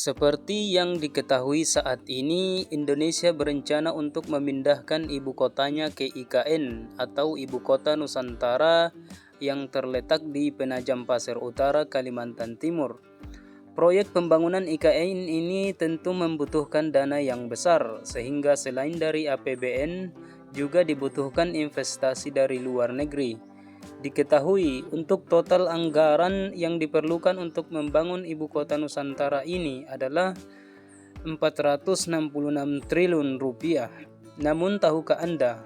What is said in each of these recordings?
Seperti yang diketahui saat ini, Indonesia berencana untuk memindahkan ibu kotanya ke IKN atau Ibu Kota Nusantara yang terletak di Penajam Pasir Utara, Kalimantan Timur. Proyek pembangunan IKN ini tentu membutuhkan dana yang besar, sehingga selain dari APBN juga dibutuhkan investasi dari luar negeri. Diketahui untuk total anggaran yang diperlukan untuk membangun ibu kota Nusantara ini adalah 466 triliun rupiah. Namun tahukah Anda,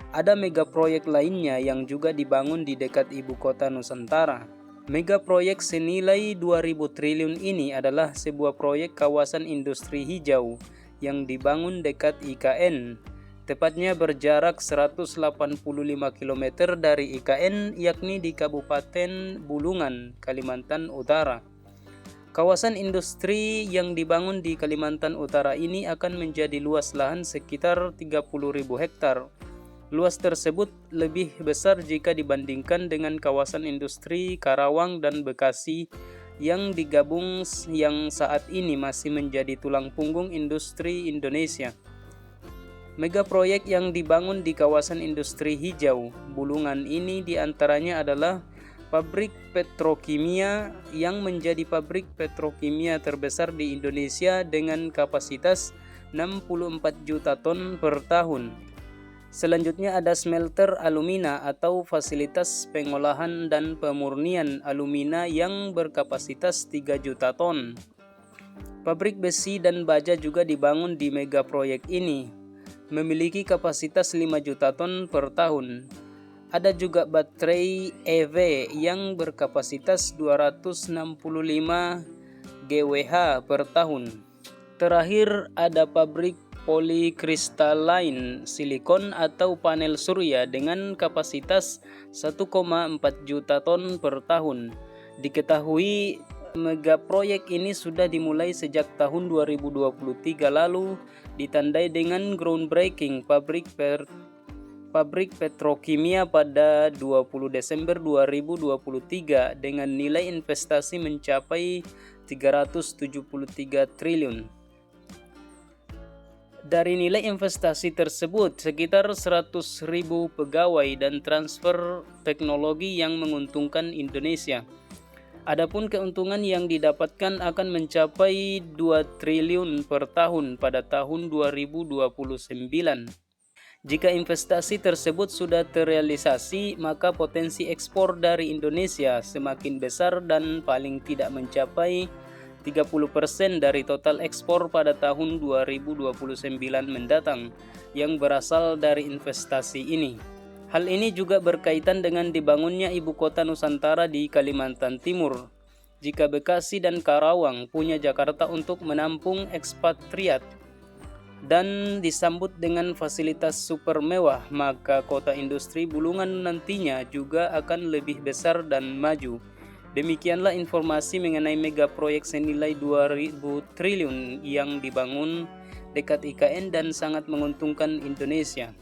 ada mega proyek lainnya yang juga dibangun di dekat ibu kota Nusantara. Mega proyek senilai 2000 triliun ini adalah sebuah proyek kawasan industri hijau yang dibangun dekat IKN. Tepatnya berjarak 185 km dari IKN, yakni di Kabupaten Bulungan, Kalimantan Utara. Kawasan industri yang dibangun di Kalimantan Utara ini akan menjadi luas lahan sekitar 30.000 hektar. Luas tersebut lebih besar jika dibandingkan dengan kawasan industri Karawang dan Bekasi yang digabung yang saat ini masih menjadi tulang punggung industri Indonesia. Mega proyek yang dibangun di kawasan industri hijau Bulungan ini diantaranya adalah pabrik petrokimia yang menjadi pabrik petrokimia terbesar di Indonesia dengan kapasitas 64 juta ton per tahun. Selanjutnya ada smelter alumina atau fasilitas pengolahan dan pemurnian alumina yang berkapasitas 3 juta ton. Pabrik besi dan baja juga dibangun di mega proyek ini, memiliki kapasitas 5 juta ton per tahun. Ada juga baterai EV yang berkapasitas 265 GWh per tahun. Terakhir ada pabrik polikristalin silikon atau panel surya dengan kapasitas 1,4 juta ton per tahun. Diketahui mega proyek ini sudah dimulai sejak tahun 2023 lalu, ditandai dengan groundbreaking pabrik petrokimia pada 20 Desember 2023 dengan nilai investasi mencapai 373 triliun. Dari nilai investasi tersebut, sekitar 100.000 pegawai dan transfer teknologi yang menguntungkan Indonesia. Adapun keuntungan yang didapatkan akan mencapai 2 triliun per tahun pada tahun 2029. Jika investasi tersebut sudah terrealisasi, maka potensi ekspor dari Indonesia semakin besar dan paling tidak mencapai 30% dari total ekspor pada tahun 2029 mendatang yang berasal dari investasi ini. Hal ini juga berkaitan dengan dibangunnya ibu kota Nusantara di Kalimantan Timur. Jika Bekasi dan Karawang punya Jakarta untuk menampung ekspatriat dan disambut dengan fasilitas super mewah, maka kota industri Bulungan nantinya juga akan lebih besar dan maju. Demikianlah informasi mengenai mega proyek senilai 2.000 triliun yang dibangun dekat IKN dan sangat menguntungkan Indonesia.